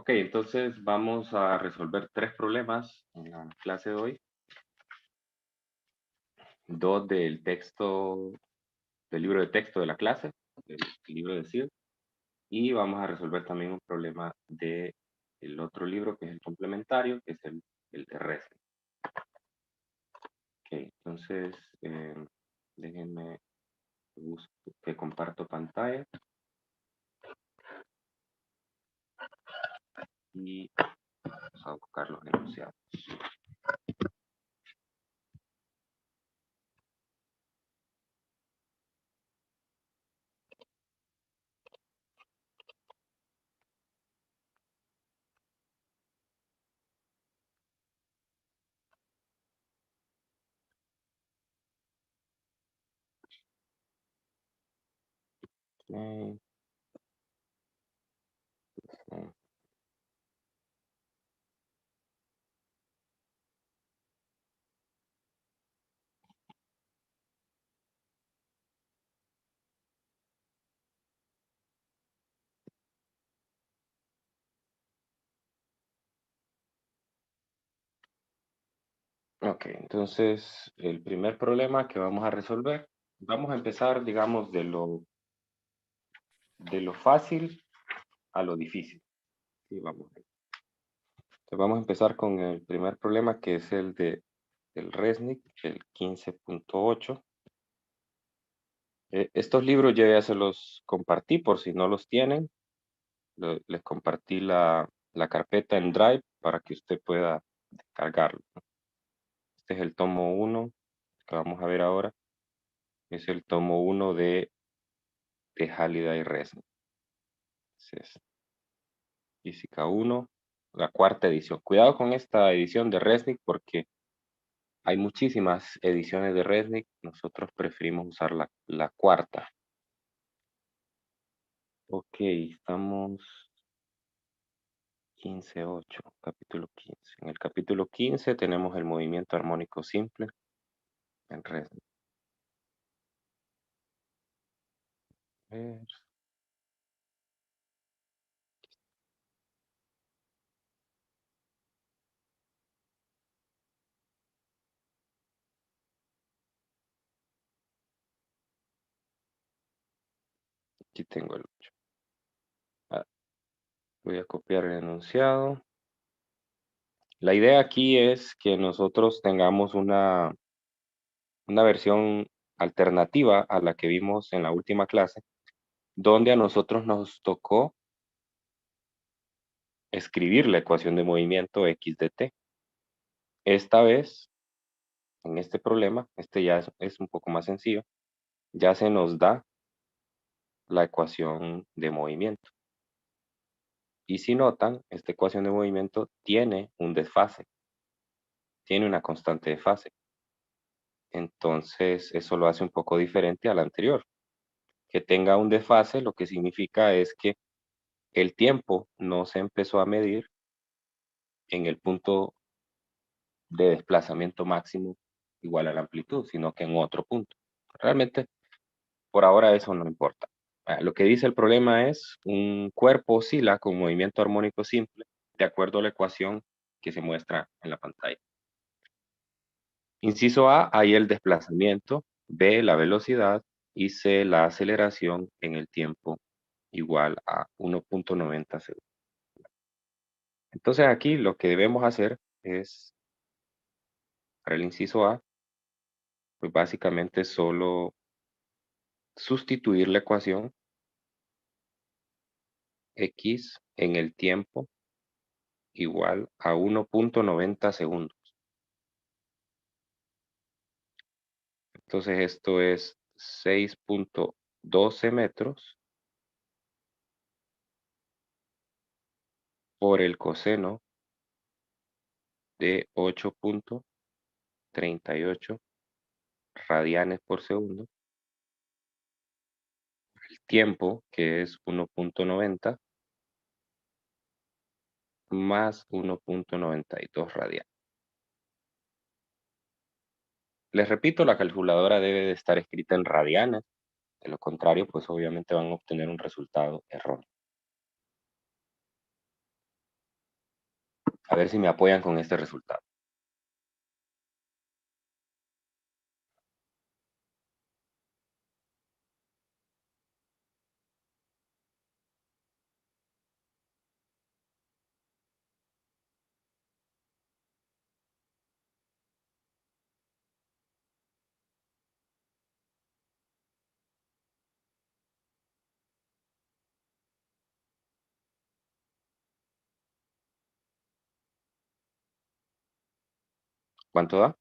Ok, entonces vamos a resolver tres problemas en la clase de hoy. Dos del texto, del libro de texto de la clase, del libro de CIR. Y vamos a resolver también un problema de el otro libro que es el complementario, que es el de REST. Ok, entonces déjenme busco que comparto pantalla y vamos a buscar los enunciados. Ok, ok. Ok, entonces el primer problema que vamos a resolver, vamos a empezar, digamos, de lo fácil a lo difícil. Sí, vamos. Entonces vamos a empezar con el primer problema que es el RESNIC, el 15.8. Estos libros yo ya se los compartí por si no los tienen. Les compartí la carpeta en Drive para que usted pueda descargarlo. Este es el tomo 1 que vamos a ver ahora. Es el tomo 1 de Halliday RESNIC. Es Física 1, la cuarta edición. Cuidado con esta edición de RESNIC porque hay muchísimas ediciones de RESNIC. Nosotros preferimos usar la cuarta. Ok, estamos 15.8, capítulo 15. En el capítulo 15 tenemos el movimiento armónico simple en RESNIC. A ver, aquí tengo el 8. Voy a copiar el enunciado. La idea aquí es que nosotros tengamos una versión alternativa a la que vimos en la última clase, donde a nosotros nos tocó escribir la ecuación de movimiento x de t. Esta vez, en este problema, este ya es un poco más sencillo, ya se nos da la ecuación de movimiento. Y si notan, esta ecuación de movimiento tiene un desfase, tiene una constante de fase. Entonces, eso lo hace un poco diferente al anterior. Que tenga un desfase, lo que significa es que el tiempo no se empezó a medir en el punto de desplazamiento máximo igual a la amplitud, sino que en otro punto. Realmente, por ahora eso no importa. Lo que dice el problema es un cuerpo oscila con movimiento armónico simple de acuerdo a la ecuación que se muestra en la pantalla. Inciso A, hay el desplazamiento, B, la velocidad y C, la aceleración en el tiempo igual a 1.90 segundos. Entonces aquí lo que debemos hacer es, para el inciso A, pues básicamente solo sustituir la ecuación x en el tiempo igual a 1.90 segundos. Entonces esto es 6.12 metros por el coseno de 8.38 radianes por segundo. El tiempo, que es 1.90 más 1.92 radianes. Les repito, la calculadora debe de estar escrita en radianes. De lo contrario, pues obviamente van a obtener un resultado erróneo. A ver si me apoyan con este resultado. ¿Cuánto da?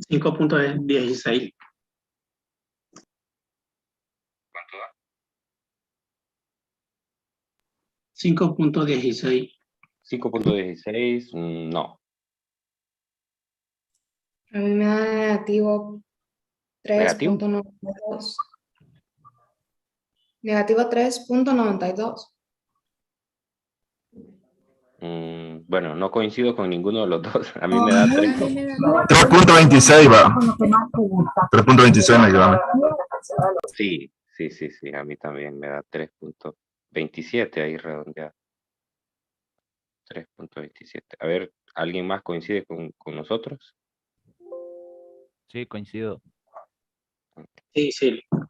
5.16. ¿Cuánto da? 5.16. 5.16, no. A mí me da negativo ¿Negativo? 3.92. Negativo 3.92. Bueno, no coincido con ninguno de los dos. A mí me da 3. 3.26 va. 3.26 me queda. Sí, sí, sí, sí. A mí también me da 3.27 ahí redondeado. 3.27. A ver, ¿alguien más coincide con nosotros? Sí, coincido. Sí, sí. Ah,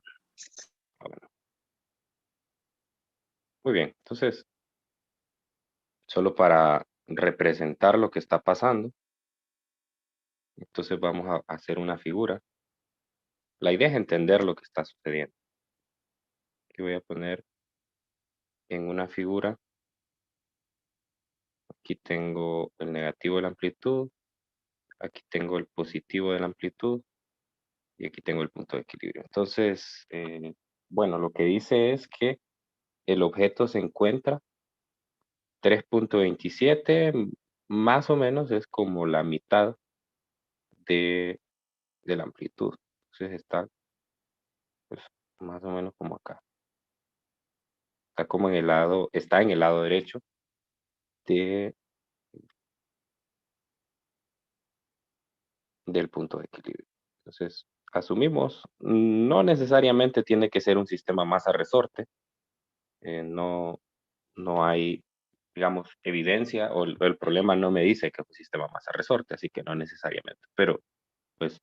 bueno. Muy bien, entonces, solo para representar lo que está pasando, entonces vamos a hacer una figura. La idea es entender lo que está sucediendo. Aquí voy a poner en una figura. Aquí tengo el negativo de la amplitud. Aquí tengo el positivo de la amplitud. Y aquí tengo el punto de equilibrio. Entonces, bueno, lo que dice es que el objeto se encuentra 3.27, más o menos es como la mitad de la amplitud. Entonces está pues, más o menos como acá. Está como en el lado, está en el lado derecho del punto de equilibrio. Entonces, asumimos, no necesariamente tiene que ser un sistema masa resorte. No, no hay, digamos, evidencia o el problema no me dice que es un sistema masa resorte, así que no necesariamente. Pero, pues,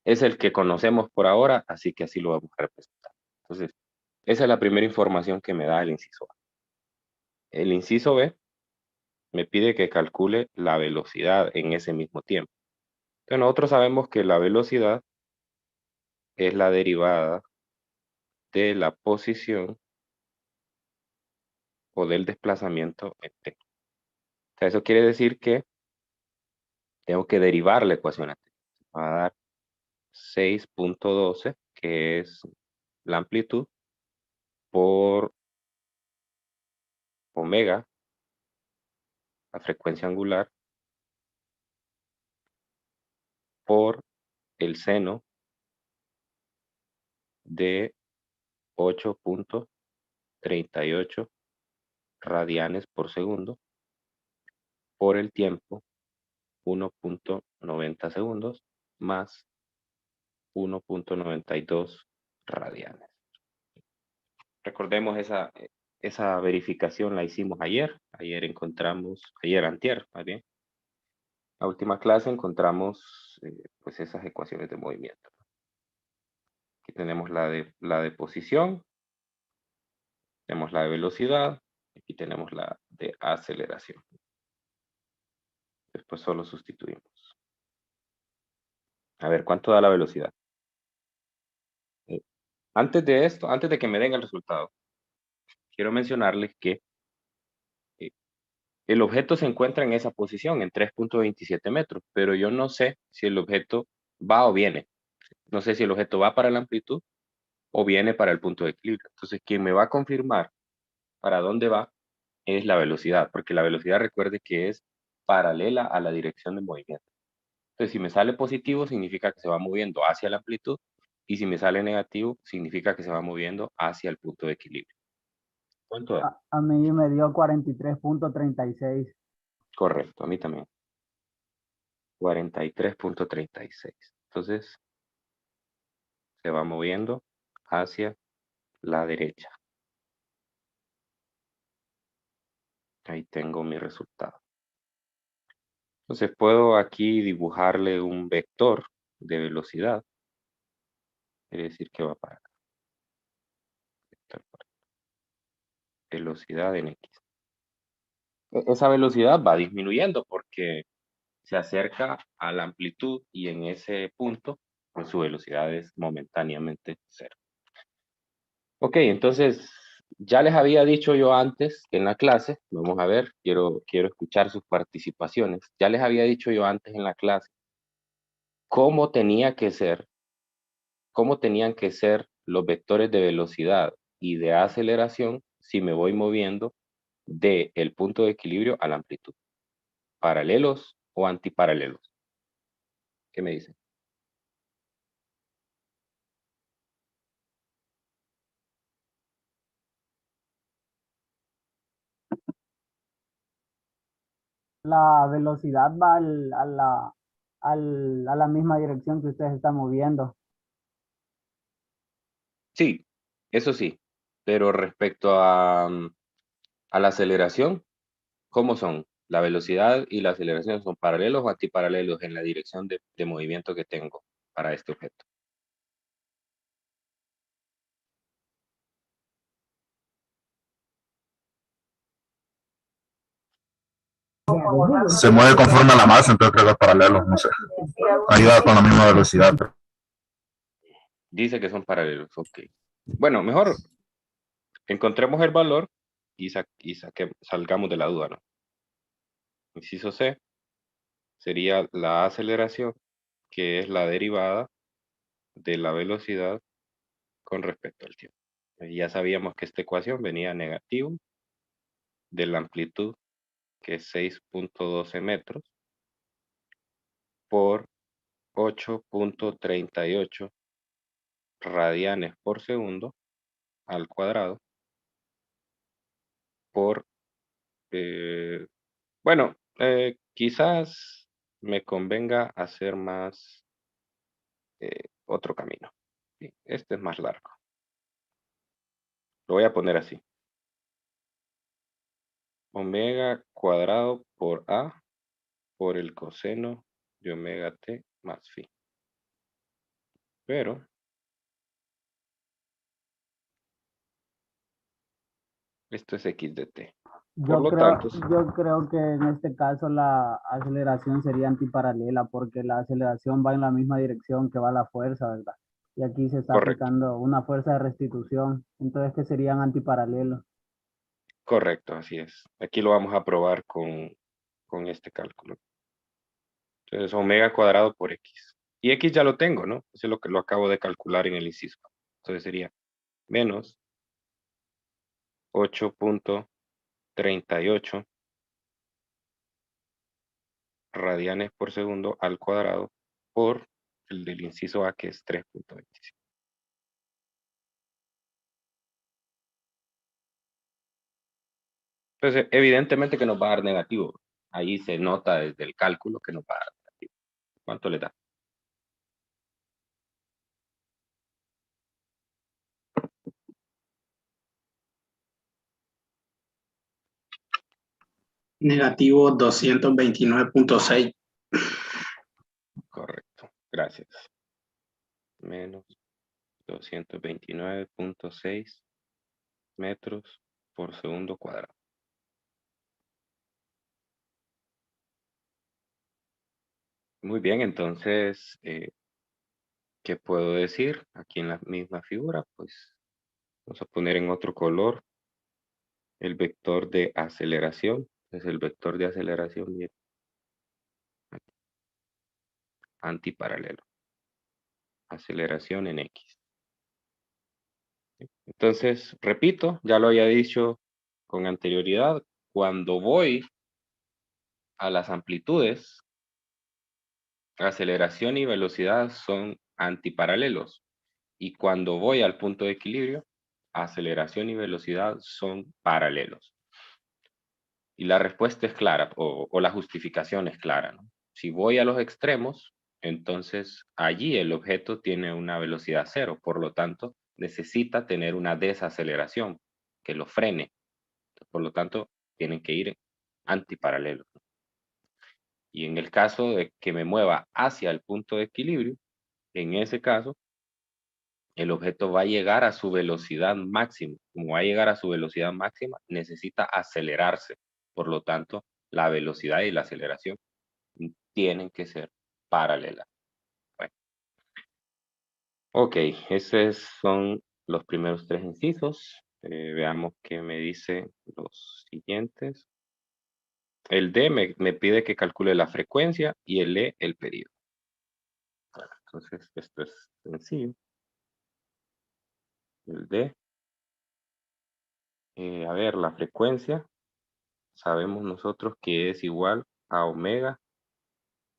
es el que conocemos por ahora, así que así lo vamos a representar. Entonces, esa es la primera información que me da el inciso A. El inciso B me pide que calcule la velocidad en ese mismo tiempo. Entonces, nosotros sabemos que la velocidad es la derivada de la posición o del desplazamiento en t. O sea, eso quiere decir que tengo que derivar la ecuación a t. Me va a dar 6.12, que es la amplitud, por omega, la frecuencia angular, por el seno de 8.38 radianes por segundo, por el tiempo 1.90 segundos, más 1.92 radianes. Recordemos esa verificación la hicimos ayer. Ayer antier, más bien. La última clase encontramos pues esas ecuaciones de movimiento. Aquí tenemos la de posición, tenemos la de velocidad, aquí tenemos la de aceleración. Después solo sustituimos. A ver, ¿cuánto da la velocidad? Antes de esto, antes de que me den el resultado, quiero mencionarles que el objeto se encuentra en esa posición, en 3.27 metros, pero yo no sé si el objeto va o viene. No sé si el objeto va para la amplitud o viene para el punto de equilibrio. Entonces, quien me va a confirmar para dónde va es la velocidad, porque la velocidad recuerde que es paralela a la dirección de movimiento. Entonces, si me sale positivo, significa que se va moviendo hacia la amplitud, y si me sale negativo, significa que se va moviendo hacia el punto de equilibrio. ¿Cuánto da? A mí me dio 43.36. Correcto, a mí también. 43.36. Entonces, se va moviendo hacia la derecha. Ahí tengo mi resultado. Entonces, puedo aquí dibujarle un vector de velocidad. Quiere decir que va para acá. Velocidad en X. Esa velocidad va disminuyendo porque se acerca a la amplitud y en ese punto, pues su velocidad es momentáneamente cero. Ok, entonces ya les había dicho yo antes que en la clase, vamos a ver, quiero escuchar sus participaciones. Ya les había dicho yo antes en la clase cómo tenían que ser los vectores de velocidad y de aceleración si me voy moviendo del punto de equilibrio a la amplitud. ¿Paralelos o antiparalelos? ¿Qué me dicen? La velocidad va a la misma dirección que ustedes están moviendo. Sí, eso sí, pero respecto a la aceleración, ¿cómo son? ¿La velocidad y la aceleración son paralelos o antiparalelos en la dirección de movimiento que tengo para este objeto? Se mueve conforme a la masa, entonces creo que es paralelo, no sé. Ahí va con la misma velocidad. Dice que son paralelos, ok. Bueno, mejor encontremos el valor y salgamos de la duda, ¿no? Inciso C sería la aceleración, que es la derivada de la velocidad con respecto al tiempo. Ya sabíamos que esta ecuación venía negativo de la amplitud, que es 6.12 metros, por 8.38 radianes por segundo al cuadrado por, bueno, quizás me convenga hacer más otro camino. Sí, este es más largo. Lo voy a poner así. Omega cuadrado por A por el coseno de omega t más phi. Pero esto es x de t. Por lo tanto, Yo creo que en este caso la aceleración sería antiparalela porque la aceleración va en la misma dirección que va la fuerza, ¿verdad? Y aquí se está correcto, aplicando una fuerza de restitución, entonces que serían antiparalelos. correcto, así es. Aquí lo vamos a probar con este cálculo. Entonces, omega cuadrado por x. Y x ya lo tengo, ¿no? Eso es lo que lo acabo de calcular en el inciso. Entonces sería menos 8.38 radianes por segundo al cuadrado por el del inciso A, que es 3.25. Entonces, evidentemente que nos va a dar negativo. Ahí se nota desde el cálculo que nos va a dar negativo. ¿Cuánto le da? Negativo 229.6. Correcto. Gracias. Menos 229.6 metros por segundo cuadrado. Muy bien, entonces, ¿qué puedo decir? Aquí en la misma figura, pues, vamos a poner en otro color el vector de aceleración. Es el vector de aceleración bien, antiparalelo. Aceleración en X. Entonces, repito, ya lo había dicho con anterioridad, cuando voy a las amplitudes, aceleración y velocidad son antiparalelos. Y cuando voy al punto de equilibrio, aceleración y velocidad son paralelos. Y la respuesta es clara, o la justificación es clara, ¿no? Si voy a los extremos, entonces allí el objeto tiene una velocidad cero, por lo tanto, necesita tener una desaceleración que lo frene. Por lo tanto, tienen que ir antiparalelos. Y en el caso de que me mueva hacia el punto de equilibrio, en ese caso, el objeto va a llegar a su velocidad máxima. Como va a llegar a su velocidad máxima, necesita acelerarse. Por lo tanto, la velocidad y la aceleración tienen que ser paralelas. Bueno. Ok, esos son los primeros tres incisos. Veamos qué me dicen los siguientes. El D me pide que calcule la frecuencia y el E el periodo. Bueno, entonces esto es sencillo. El D. A ver, la frecuencia. Sabemos nosotros que es igual a omega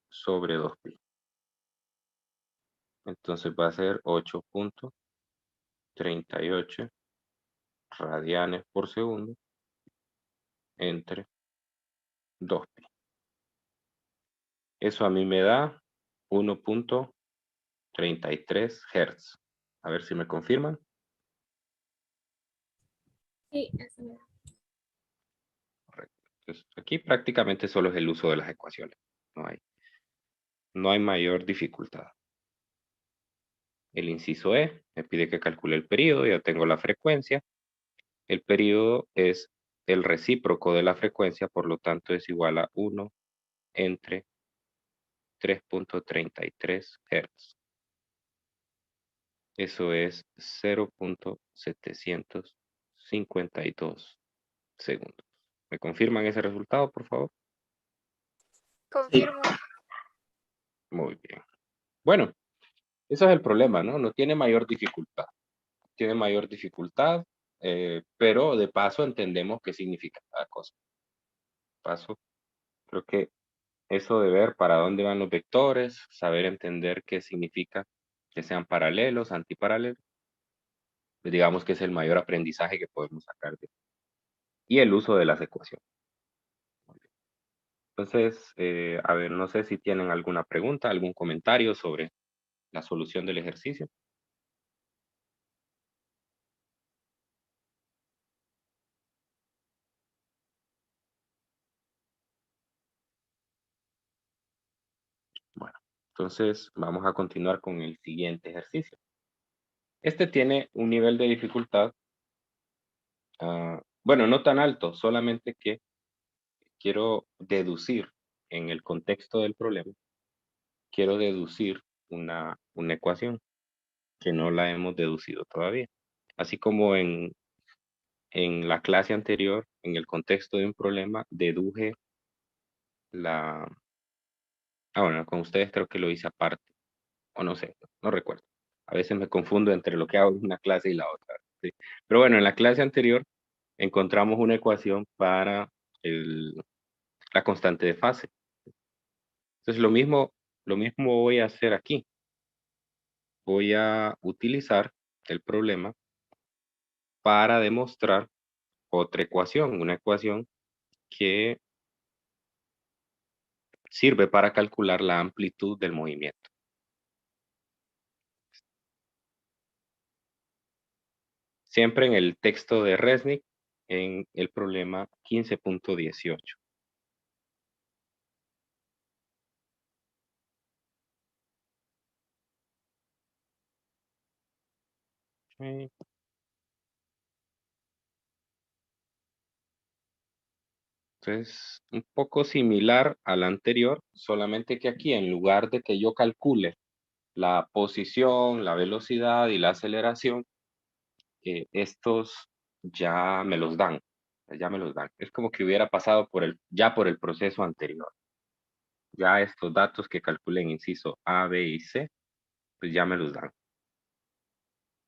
sobre 2pi. Entonces va a ser 8.38 radianes por segundo entre 2pi. Eso a mí me da 1.33 Hz. A ver si me confirman. Sí, eso me da. Correcto. Entonces, aquí prácticamente solo es el uso de las ecuaciones. No hay mayor dificultad. El inciso E me pide que calcule el periodo. Ya tengo la frecuencia. El periodo es el recíproco de la frecuencia, por lo tanto es igual a 1 entre 3.33 Hz. Eso es 0.752 segundos. ¿Me confirman ese resultado, por favor? Confirmo. Muy bien. Bueno, ese es el problema, ¿no? No tiene mayor dificultad. Tiene mayor dificultad, pero de paso entendemos qué significa cada cosa. Paso, creo que eso de ver para dónde van los vectores, saber entender qué significa que sean paralelos, antiparalelos, pues digamos que es el mayor aprendizaje que podemos sacar de. Y el uso de las ecuaciones. Entonces, a ver, no sé si tienen alguna pregunta, algún comentario sobre la solución del ejercicio. Bueno, entonces vamos a continuar con el siguiente ejercicio. Este tiene un nivel de dificultad, bueno, no tan alto, solamente que quiero deducir en el contexto del problema, quiero deducir una ecuación que no la hemos deducido todavía. Así como en la clase anterior, en el contexto de un problema, deduje bueno, con ustedes creo que lo hice aparte, o no sé, no recuerdo. A veces me confundo entre lo que hago en una clase y la otra, ¿sí? Pero bueno, en la clase anterior encontramos una ecuación para la constante de fase. Entonces lo mismo voy a hacer aquí. Voy a utilizar el problema para demostrar otra ecuación, una ecuación que sirve para calcular la amplitud del movimiento. Siempre en el texto de Resnick, en el problema 15.18. Okay. Entonces, un poco similar al anterior, solamente que aquí en lugar de que yo calcule la posición, la velocidad y la aceleración, estos ya me los dan. Es como que hubiera pasado ya por el proceso anterior. Ya estos datos que calculen inciso A, B y C, pues ya me los dan.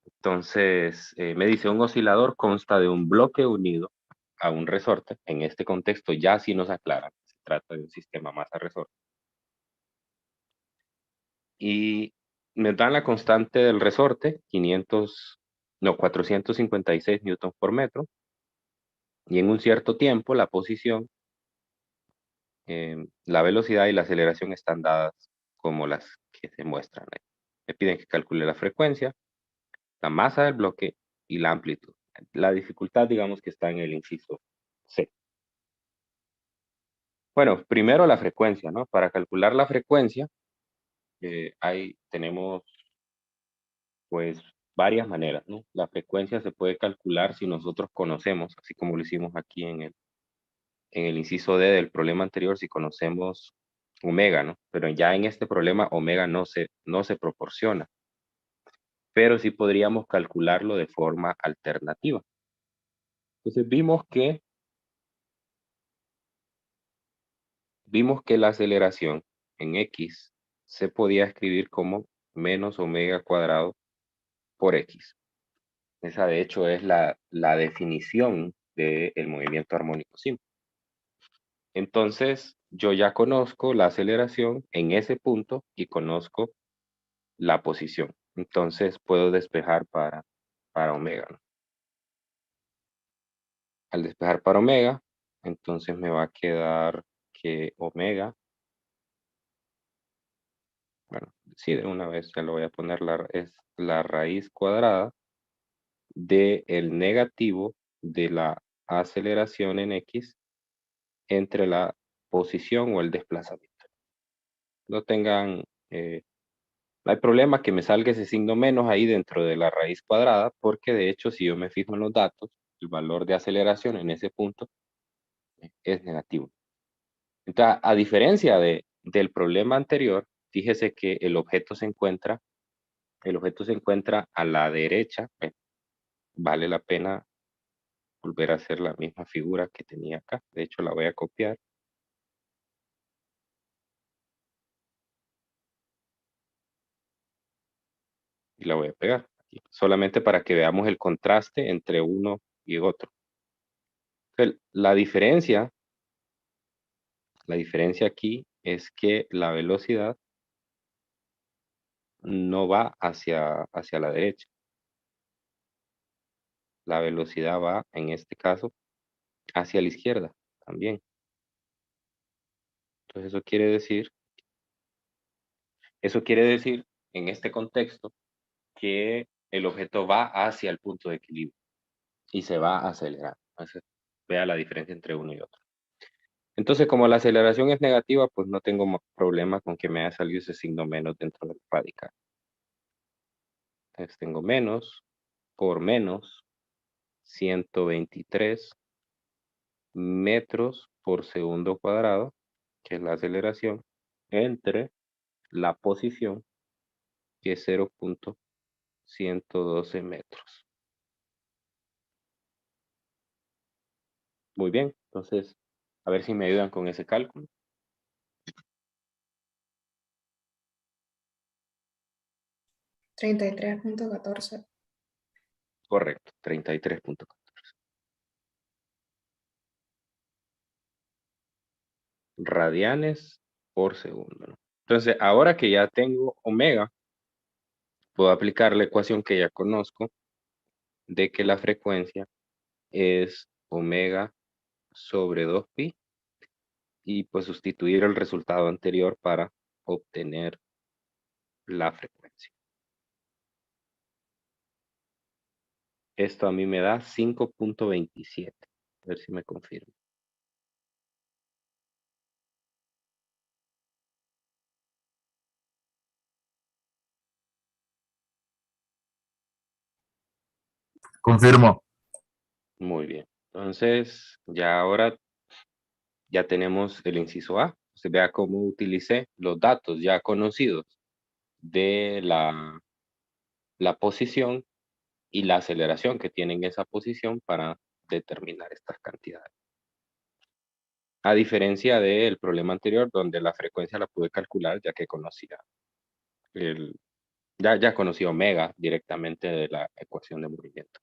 Entonces, me dice, un oscilador consta de un bloque unido a un resorte. En este contexto ya sí nos aclaran. Se trata de un sistema masa-resorte. Y me dan la constante del resorte, 456 newtons por metro. Y en un cierto tiempo, la posición la velocidad y la aceleración están dadas como las que se muestran ahí. Me piden que calcule la frecuencia, la masa del bloque y la amplitud. La dificultad, digamos, que está en el inciso C. Bueno, primero la frecuencia, ¿no? Para calcular la frecuencia, ahí tenemos, pues, varias maneras, ¿no? La frecuencia se puede calcular si nosotros conocemos, así como lo hicimos aquí en el inciso D del problema anterior, si conocemos omega, ¿no? Pero ya en este problema omega no se proporciona. Pero sí podríamos calcularlo de forma alternativa. Entonces vimos que la aceleración en X se podía escribir como menos omega cuadrado por X. Esa de hecho es la definición del movimiento armónico simple. Entonces yo ya conozco la aceleración en ese punto y conozco la posición. Entonces puedo despejar para omega, ¿no? Al despejar para omega, entonces me va a quedar que omega, bueno, sí, de una vez ya lo voy a poner, es la raíz cuadrada de el negativo de la aceleración en X entre la posición o el desplazamiento. No tengan, no hay problema que me salga ese signo menos ahí dentro de la raíz cuadrada, porque de hecho si yo me fijo en los datos, el valor de aceleración en ese punto es negativo. Entonces, a diferencia del problema anterior, fíjese que el objeto se encuentra a la derecha. Vale la pena volver a hacer la misma figura que tenía acá. De hecho, la voy a copiar. Y la voy a pegar aquí, solamente para que veamos el contraste entre uno y otro. Entonces, la diferencia aquí es que la velocidad no va hacia la derecha. La velocidad va, en este caso, hacia la izquierda también. Entonces eso quiere decir en este contexto que el objeto va hacia el punto de equilibrio y se va a acelerar. Entonces, vea la diferencia entre uno y otro. Entonces, como la aceleración es negativa, pues no tengo problema con que me haya salido ese signo menos dentro del radical. Entonces, tengo menos por menos 123 metros por segundo cuadrado, que es la aceleración, entre la posición, que es 0.112 metros. Muy bien, entonces, a ver si me ayudan con ese cálculo. $33.14. Correcto, 33.14. Radianes por segundo, ¿no? Entonces, ahora que ya tengo omega, puedo aplicar la ecuación que ya conozco de que la frecuencia es omega sobre 2pi y pues sustituir el resultado anterior para obtener la frecuencia. Esto a mí me da 5.27. A ver si me confirma. Confirmo. Muy bien. Entonces, ya ahora ya tenemos el inciso A. Se vea cómo utilicé los datos ya conocidos de la posición y la aceleración que tienen esa posición para determinar estas cantidades. A diferencia del problema anterior, donde la frecuencia la pude calcular ya que conocía ya conocía omega directamente de la ecuación de movimiento.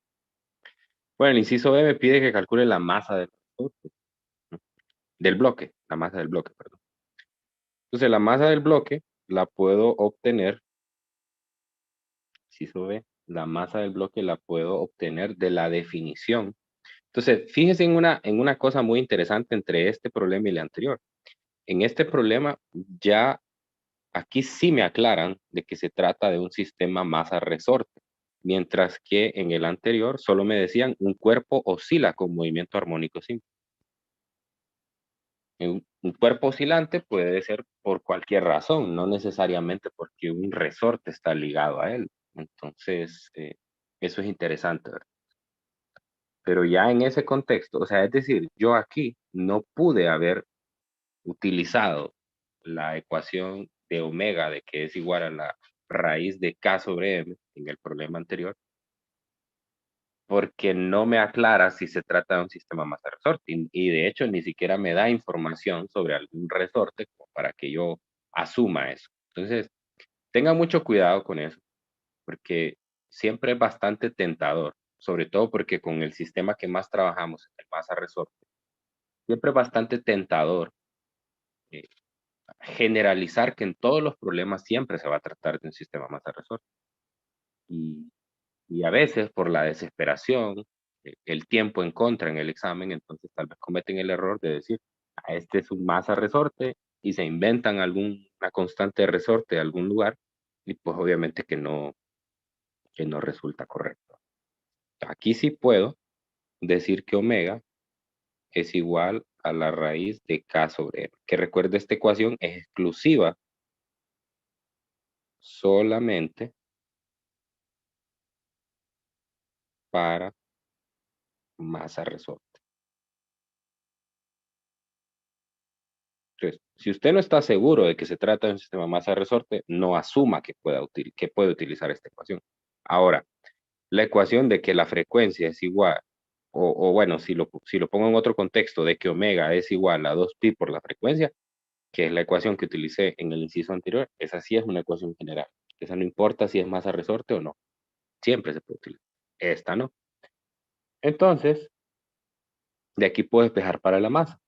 Bueno, el inciso B me pide que calcule la masa del bloque, la masa del bloque, perdón. Entonces, la masa del bloque la puedo obtener, inciso B, la masa del bloque la puedo obtener de la definición. Entonces, fíjese en una cosa muy interesante entre este problema y el anterior. en este problema ya aquí sí me aclaran de que se trata de un sistema masa-resorte, mientras que en el anterior solo me decían un cuerpo oscila con movimiento armónico simple. Un cuerpo oscilante puede ser por cualquier razón, no necesariamente porque un resorte está ligado a él. Entonces, eso es interesante, ¿verdad? Pero ya en ese contexto, o sea, es decir, yo aquí no pude haber utilizado la ecuación de omega de que es igual a la raíz de k sobre m en el problema anterior, porque no me aclara si se trata de un sistema masa-resorte y de hecho ni siquiera me da información sobre algún resorte como para que yo asuma eso. Entonces, tenga mucho cuidado con eso, porque siempre es bastante tentador, sobre todo porque con el sistema que más trabajamos, el masa-resorte, siempre es bastante tentador generalizar que en todos los problemas siempre se va a tratar de un sistema masa-resorte. Y a veces por la desesperación, el tiempo en contra en el examen, entonces tal vez cometen el error de decir, este es un masa-resorte y se inventan alguna constante de resorte de algún lugar y pues obviamente que no resulta correcto. Aquí sí puedo decir que omega es igual a la raíz de k sobre m. Que recuerde, esta ecuación es exclusiva solamente para masa-resorte. Entonces, si usted no está seguro de que se trata de un sistema masa-resorte, no asuma que puede utilizar esta ecuación. Ahora, la ecuación de que la frecuencia es igual, o bueno, si lo pongo en otro contexto, de que omega es igual a 2pi por la frecuencia, que es la ecuación que utilicé en el inciso anterior, esa sí es una ecuación general. Esa no importa si es masa-resorte o no. Siempre se puede utilizar. Esta no. Entonces, de aquí puedo despejar para la masa.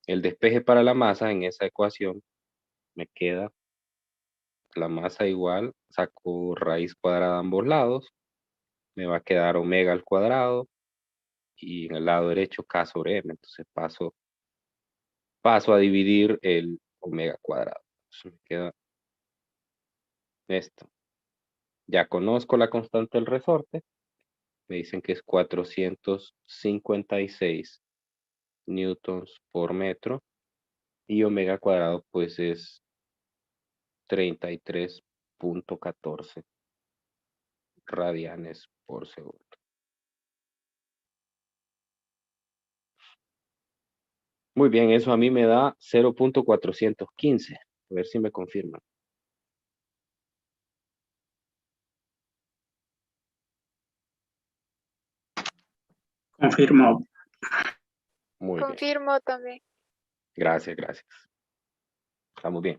El despeje para la masa en esa ecuación me queda la masa igual, saco raíz cuadrada a ambos lados, me va a quedar omega al cuadrado y en el lado derecho k sobre m. Entonces paso a dividir el omega cuadrado. Entonces me queda esto. Ya conozco la constante del resorte. Me dicen que es 456 newtons por metro y omega cuadrado pues es 33.14 radianes por segundo. Muy bien, eso a mí me da 0.415. A ver si me confirman. Confirmo. Muy bien. Confirmo también. Gracias, gracias. Estamos bien.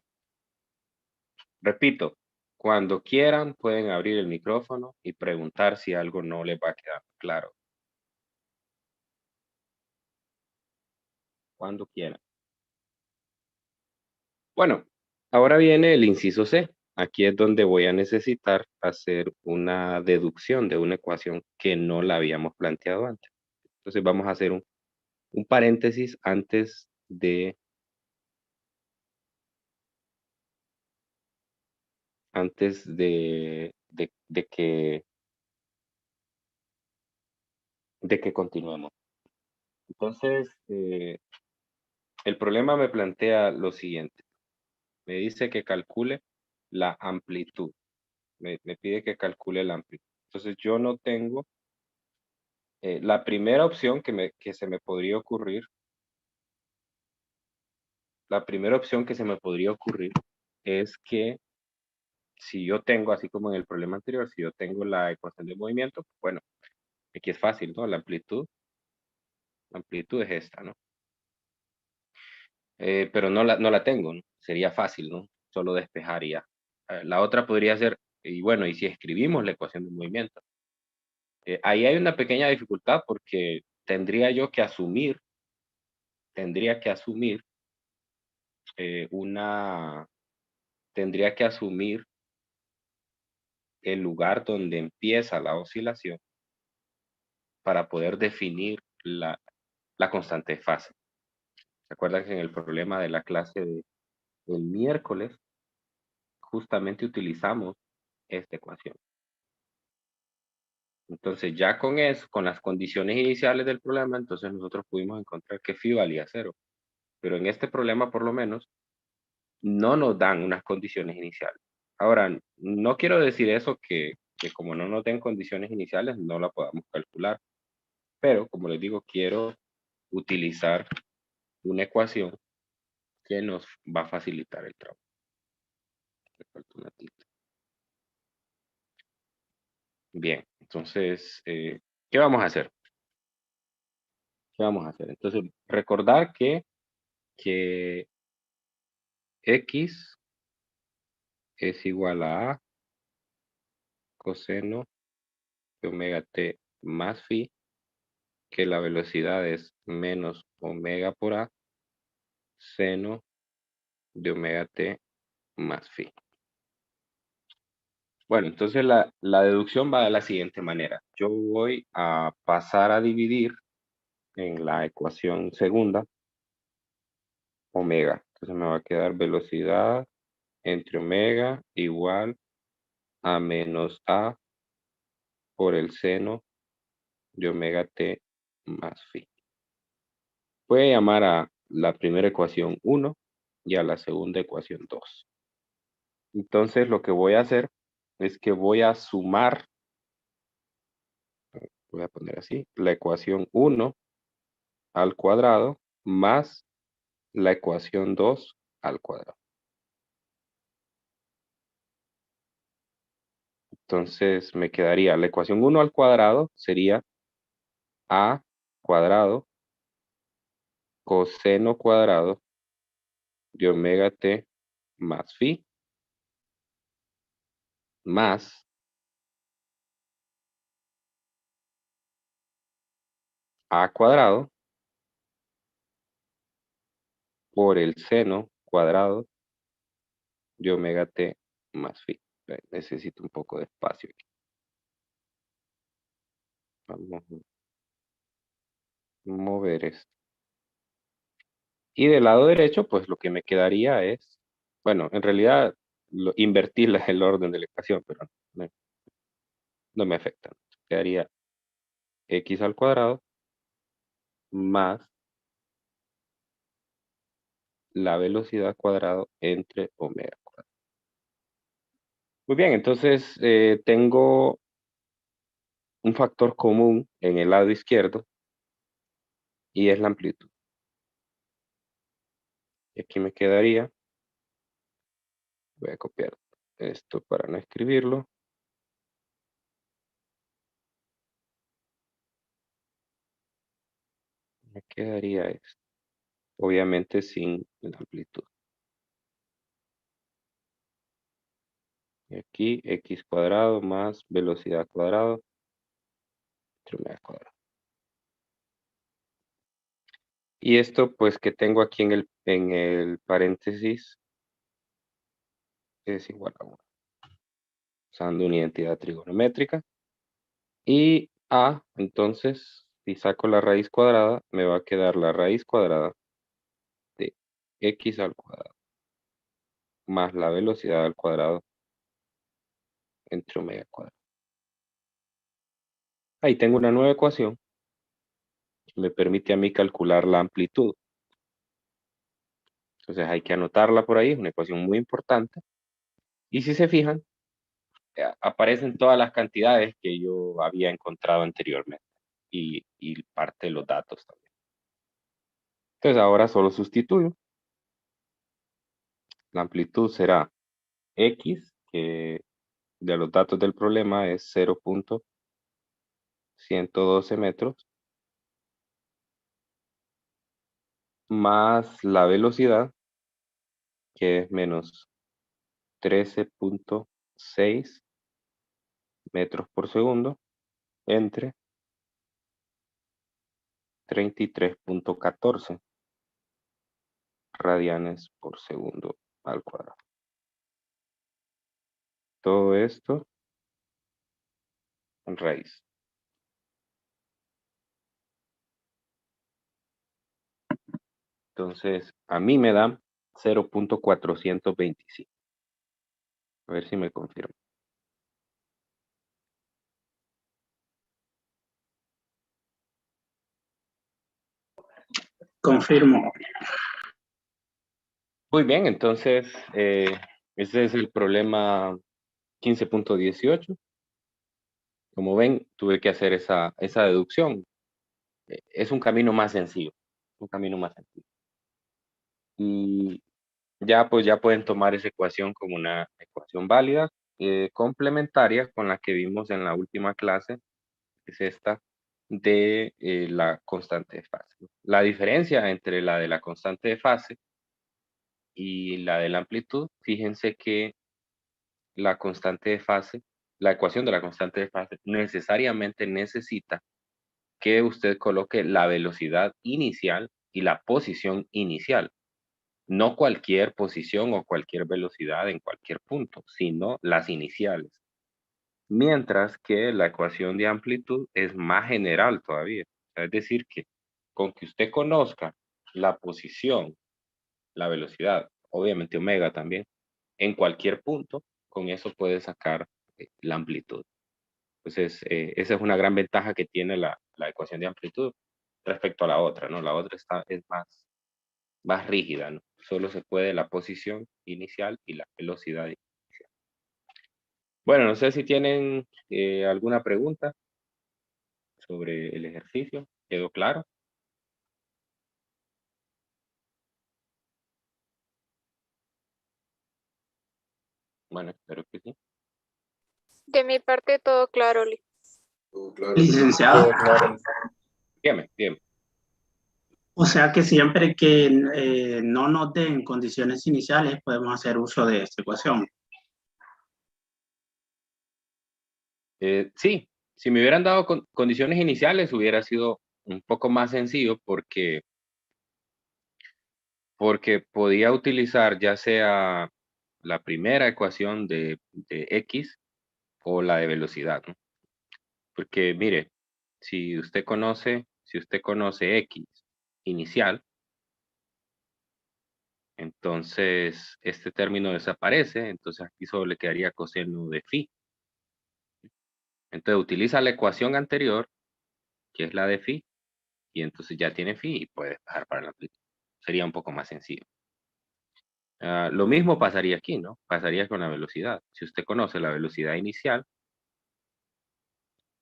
Repito, cuando quieran pueden abrir el micrófono y preguntar si algo no les va a quedar claro. Cuando quieran. Bueno, ahora viene el inciso C. Aquí es donde voy a necesitar hacer una deducción de una ecuación que no la habíamos planteado antes. Entonces vamos a hacer un paréntesis antes de que continuemos. Entonces, el problema me plantea lo siguiente. Me dice que calcule la amplitud. Me pide que calcule la amplitud. Entonces, yo no tengo la primera opción que se me podría ocurrir. La primera opción que se me podría ocurrir es que si yo tengo, así como en el problema anterior, si yo tengo la ecuación de movimiento, bueno, aquí es fácil, ¿no? La amplitud es esta, ¿no? Pero no la tengo, ¿no? Sería fácil, ¿no? Solo despejar y ya. La otra podría ser, y bueno, y si escribimos la ecuación de movimiento. Ahí hay una pequeña dificultad porque tendría que asumir el lugar donde empieza la oscilación para poder definir la constante de fase. ¿Se acuerdan que en el problema de la clase del miércoles justamente utilizamos esta ecuación? Entonces ya con eso, con las condiciones iniciales del problema, entonces nosotros pudimos encontrar que phi valía 0. Pero en este problema por lo menos no nos dan unas condiciones iniciales. Ahora, no quiero decir eso que como no nos den condiciones iniciales no la podamos calcular. Pero como les digo, quiero utilizar una ecuación que nos va a facilitar el trabajo. Bien, entonces, ¿qué vamos a hacer? ¿Qué vamos a hacer? Entonces, recordar que X es igual a coseno de omega t más phi, que la velocidad es menos omega por a, seno de omega t más phi. Bueno, entonces la deducción va de la siguiente manera. Yo voy a pasar a dividir en la ecuación segunda omega. Entonces me va a quedar velocidad entre omega igual a menos a por el seno de omega t más phi. Voy a llamar a la primera ecuación 1 y a la segunda ecuación 2. Entonces lo que voy a hacer es que voy a sumar, voy a poner así, la ecuación 1 al cuadrado más la ecuación 2 al cuadrado. Entonces me quedaría la ecuación 1 al cuadrado sería a cuadrado coseno cuadrado de omega t más phi más a cuadrado por el seno cuadrado de omega t más phi. Necesito un poco de espacio aquí. Vamos a mover esto. Y del lado derecho, pues lo que me quedaría es, bueno, en realidad invertir el orden de la ecuación, pero no me afecta. Quedaría x al cuadrado más la velocidad cuadrado entre omega cuadrado. Muy bien, entonces tengo un factor común en el lado izquierdo y es la amplitud. Y aquí me quedaría, voy a copiar esto para no escribirlo. Me quedaría esto, obviamente sin la amplitud. Y aquí x cuadrado más velocidad cuadrado entre omega cuadrado. Y esto pues que tengo aquí en el paréntesis es igual a 1. Usando una identidad trigonométrica. Y a, entonces, si saco la raíz cuadrada, me va a quedar la raíz cuadrada de x al cuadrado más la velocidad al cuadrado entre omega cuadrado. Ahí tengo una nueva ecuación que me permite a mí calcular la amplitud. Entonces hay que anotarla por ahí, es una ecuación muy importante. Y si se fijan, aparecen todas las cantidades que yo había encontrado anteriormente y parte de los datos también. Entonces ahora solo sustituyo. La amplitud será x, que de los datos del problema es 0.112 metros, más la velocidad, que es menos 13.6 metros por segundo, entre 33.14 radianes por segundo al cuadrado. Todo esto en raíz. Entonces, a mí me da 0.425. A ver si me confirma. Confirmo. Muy bien, entonces, ese es el problema 15.18. Como ven, tuve que hacer esa deducción. Es un camino más sencillo. Un camino más sencillo. Y ya, pues ya pueden tomar esa ecuación como una ecuación válida, complementaria con la que vimos en la última clase, que es esta de la constante de fase. La diferencia entre la de la constante de fase y la de la amplitud, fíjense que la constante de fase, la ecuación de la constante de fase necesariamente necesita que usted coloque la velocidad inicial y la posición inicial. No cualquier posición o cualquier velocidad en cualquier punto, sino las iniciales. Mientras que la ecuación de amplitud es más general todavía. Es decir, que con que usted conozca la posición, la velocidad, obviamente omega también, en cualquier punto, con eso puede sacar la amplitud. Entonces, esa es una gran ventaja que tiene la ecuación de amplitud respecto a la otra, ¿no? La otra es más rígida, ¿no? Solo se puede la posición inicial y la velocidad inicial. Bueno, no sé si tienen alguna pregunta sobre el ejercicio. ¿Quedó claro? Bueno, espero que sí. De mi parte, todo claro, Lee. Licenciado. Dígame, dígame. O sea que siempre que no nos den condiciones iniciales, podemos hacer uso de esta ecuación. Sí, si me hubieran dado condiciones iniciales hubiera sido un poco más sencillo porque podía utilizar ya sea la primera ecuación de X o la de velocidad, ¿no? Porque mire, si usted conoce X inicial, entonces este término desaparece, entonces aquí solo le quedaría coseno de phi. Entonces utiliza la ecuación anterior, que es la de phi, y entonces ya tiene phi y puede bajar para la amplitud. Sería un poco más sencillo. Lo mismo pasaría aquí, ¿no? Pasaría con la velocidad. Si usted conoce la velocidad inicial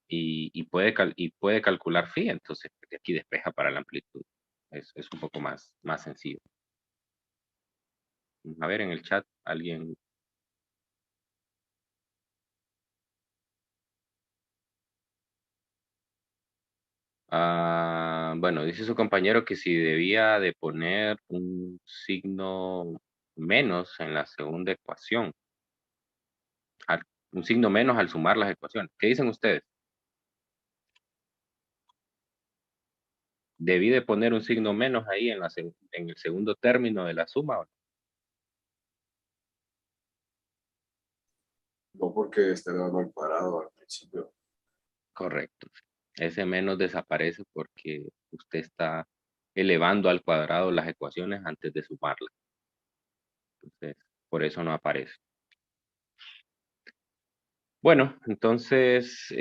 y puede calcular phi, entonces de aquí despeja para la amplitud. Es un poco más sencillo. A ver, en el chat, alguien. Bueno, dice su compañero que si debía de poner un signo menos en la segunda ecuación. Un signo menos al sumar las ecuaciones. ¿Qué dicen ustedes? ¿Debí de poner un signo menos ahí en el segundo término de la suma? No, porque está elevando al cuadrado al principio. Correcto. Ese menos desaparece porque usted está elevando al cuadrado las ecuaciones antes de sumarlas. Entonces, por eso no aparece. Bueno, entonces,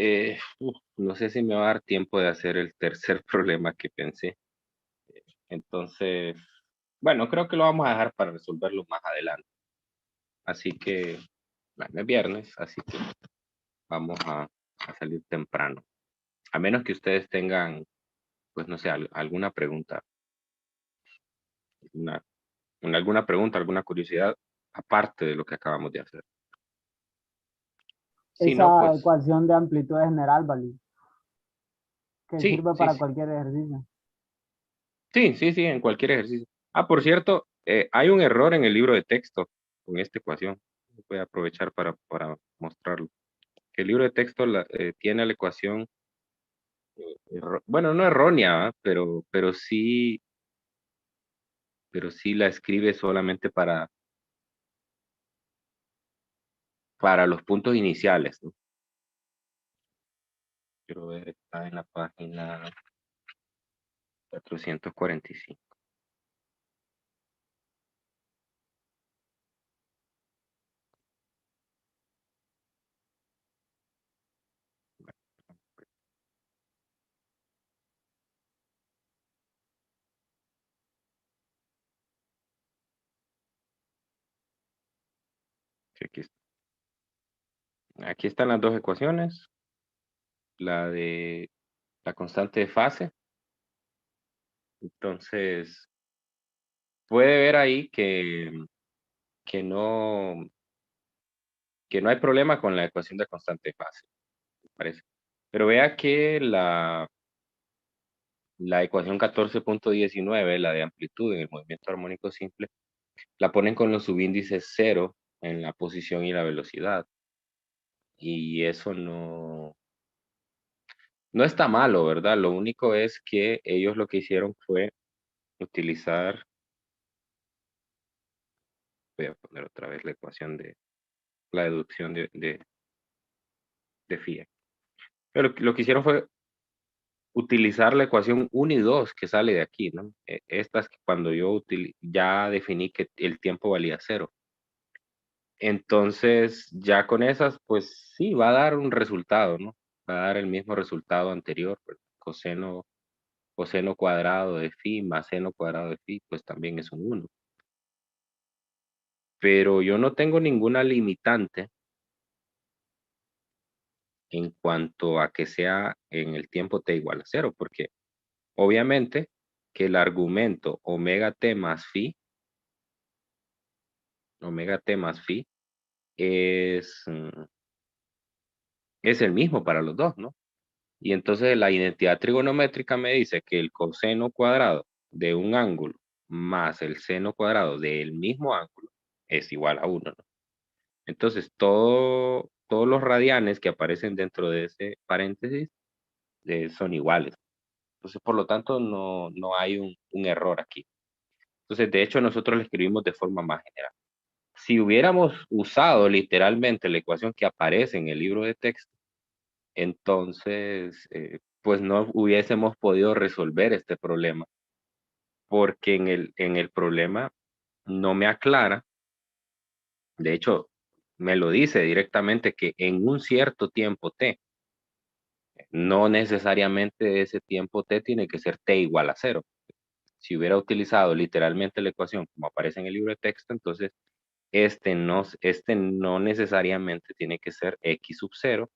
no sé si me va a dar tiempo de hacer el tercer problema que pensé. Entonces, bueno, creo que lo vamos a dejar para resolverlo más adelante. Así que, bueno, es viernes, así que vamos a salir temprano. A menos que ustedes tengan, pues no sé, alguna pregunta. Alguna pregunta, alguna curiosidad, aparte de lo que acabamos de hacer. Si no, Esa pues ecuación de amplitud general, ¿vale? Que sí, sirve sí, para sí. cualquier ejercicio. Sí, en cualquier ejercicio. Por cierto, hay un error en el libro de texto con esta ecuación. Voy a aprovechar para mostrarlo. Que el libro de texto tiene la ecuación, bueno, no errónea, ¿ah? Pero sí la escribe solamente para los puntos iniciales, ¿no? Quiero ver, está en la página 445. Sí, aquí están las dos ecuaciones. La de la constante de fase. Entonces, puede ver ahí que no hay problema con la ecuación de constante de fase, me parece. Pero vea que la ecuación 14.19, la de amplitud en el movimiento armónico simple, la ponen con los subíndices 0 en la posición y la velocidad. Y eso no está malo, ¿verdad? Lo único es que ellos lo que hicieron fue utilizar, voy a poner otra vez la ecuación de la deducción de Phi. Pero lo que hicieron fue utilizar la ecuación 1 y 2 que sale de aquí, ¿no? Estas cuando yo ya definí que el tiempo valía 0. Entonces, ya con esas, pues sí, va a dar un resultado, ¿no? Va a dar el mismo resultado anterior, pues, coseno cuadrado de phi más seno cuadrado de phi, pues también es un 1. Pero yo no tengo ninguna limitante en cuanto a que sea en el tiempo t igual a 0, porque obviamente que el argumento omega t más phi es el mismo para los dos, ¿no? Y entonces la identidad trigonométrica me dice que el coseno cuadrado de un ángulo más el seno cuadrado del mismo ángulo es igual a 1, ¿no? Entonces todos los radianes que aparecen dentro de ese paréntesis son iguales. Entonces, por lo tanto, no hay un error aquí. Entonces, de hecho, nosotros le escribimos de forma más general. Si hubiéramos usado literalmente la ecuación que aparece en el libro de texto, entonces, pues no hubiésemos podido resolver este problema, porque en el problema no me aclara, de hecho, me lo dice directamente que en un cierto tiempo t, no necesariamente ese tiempo t tiene que ser t igual a 0. Si hubiera utilizado literalmente la ecuación como aparece en el libro de texto, entonces este no necesariamente tiene que ser x sub 0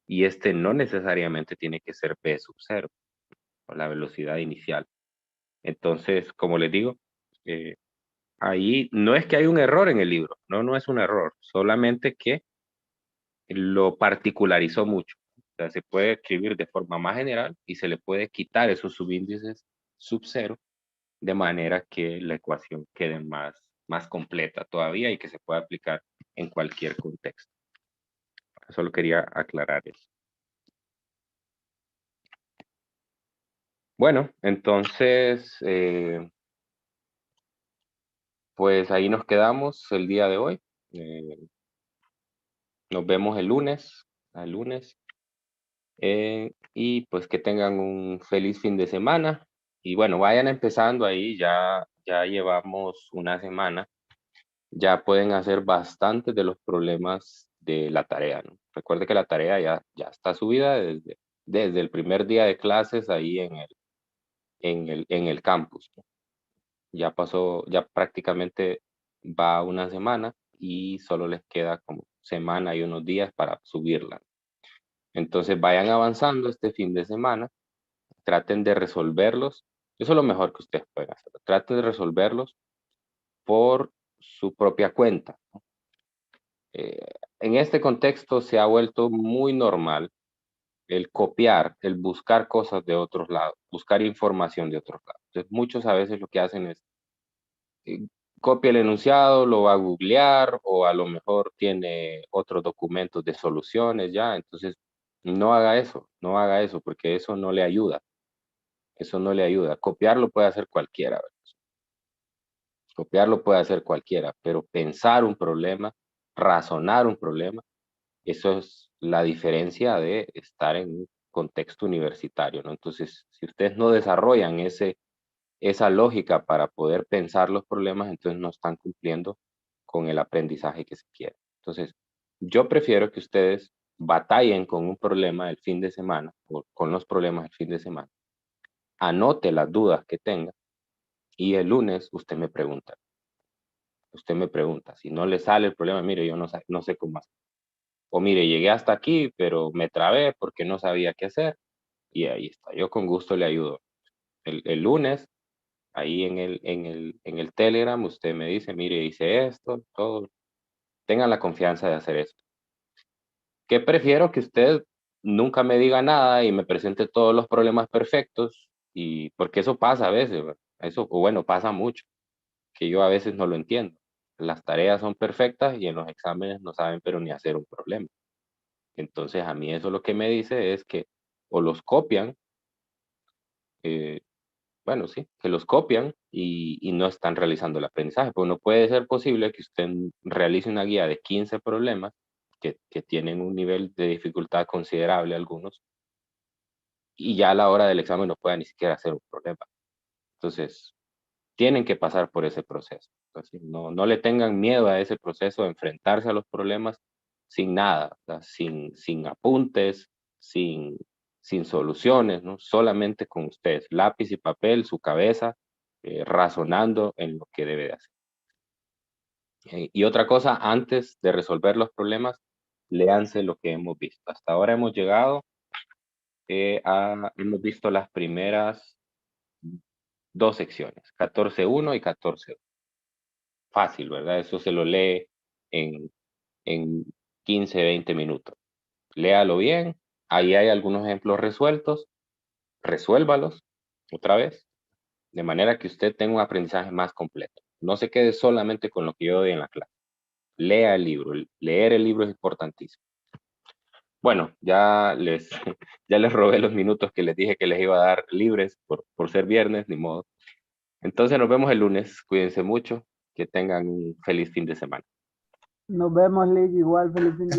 y este no necesariamente tiene que ser v sub 0, o la velocidad inicial. Entonces, como les digo, ahí no es que hay un error en el libro, no es un error, solamente que lo particularizó mucho. O sea, se puede escribir de forma más general y se le puede quitar esos subíndices sub 0 de manera que la ecuación quede más completa todavía y que se pueda aplicar en cualquier contexto. Solo quería aclarar eso. Bueno, entonces, pues ahí nos quedamos el día de hoy. Nos vemos el lunes. Y pues que tengan un feliz fin de semana. Y bueno, vayan empezando ahí, ya llevamos una semana. Ya pueden hacer bastantes de los problemas de la tarea, ¿no? Recuerde que la tarea ya está subida desde el primer día de clases ahí en el campus, ¿no? Ya pasó, ya prácticamente va una semana y solo les queda como semana y unos días para subirla. Entonces vayan avanzando este fin de semana, traten de resolverlos. Eso es lo mejor que ustedes pueden hacer. Traten de resolverlos por su propia cuenta, ¿no? En este contexto se ha vuelto muy normal el copiar, el buscar cosas de otros lados, buscar información de otros lados. Entonces, muchos a veces lo que hacen es copia el enunciado, lo va a googlear o a lo mejor tiene otros documentos de soluciones ya. Entonces, no haga eso porque eso no le ayuda. Eso no le ayuda. Copiarlo puede hacer cualquiera, ¿verdad? Copiarlo puede hacer cualquiera, pero pensar un problema, razonar un problema, eso es la diferencia de estar en un contexto universitario, ¿no? Entonces, si ustedes no desarrollan esa lógica para poder pensar los problemas, entonces no están cumpliendo con el aprendizaje que se quiere. Entonces, yo prefiero que ustedes batallen con un problema el fin de semana, o con los problemas el fin de semana, anote las dudas que tenga y el lunes usted me pregunta. usted me pregunta. Si no le sale el problema, mire, yo no sé cómo hacer. O mire, llegué hasta aquí, pero me trabé porque no sabía qué hacer. Y ahí está, yo con gusto le ayudo. El lunes, ahí en el Telegram, usted me dice, mire, hice esto, todo. Tengan la confianza de hacer esto. Que prefiero que usted nunca me diga nada y me presente todos los problemas perfectos, y porque eso pasa a veces, ¿verdad? Eso, o bueno, pasa mucho, que yo a veces no lo entiendo. Las tareas son perfectas y en los exámenes no saben pero ni hacer un problema. Entonces a mí eso lo que me dice es que o los copian, bueno, sí, que los copian y no están realizando el aprendizaje, pues no puede ser posible que usted realice una guía de 15 problemas que tienen un nivel de dificultad considerable algunos, y ya a la hora del examen no pueda ni siquiera hacer un problema. Entonces, tienen que pasar por ese proceso. Entonces, no le tengan miedo a ese proceso de enfrentarse a los problemas sin nada, ¿verdad? Sin apuntes, sin soluciones, ¿no? Solamente con ustedes, lápiz y papel, su cabeza, razonando en lo que debe de hacer. Y otra cosa, antes de resolver los problemas, léanse lo que hemos visto. Hasta ahora hemos llegado hemos visto las primeras 2 secciones, 14.1 y 14.2. Fácil, ¿verdad? Eso se lo lee en 15, 20 minutos. Léalo bien. Ahí hay algunos ejemplos resueltos. Resuélvalos otra vez, de manera que usted tenga un aprendizaje más completo. No se quede solamente con lo que yo doy en la clase. Lea el libro. Leer el libro es importantísimo. Bueno, ya les robé los minutos que les dije que les iba a dar libres por ser viernes, ni modo. Entonces nos vemos el lunes. Cuídense mucho. Que tengan un feliz fin de semana. Nos vemos, Lick, igual, feliz fin de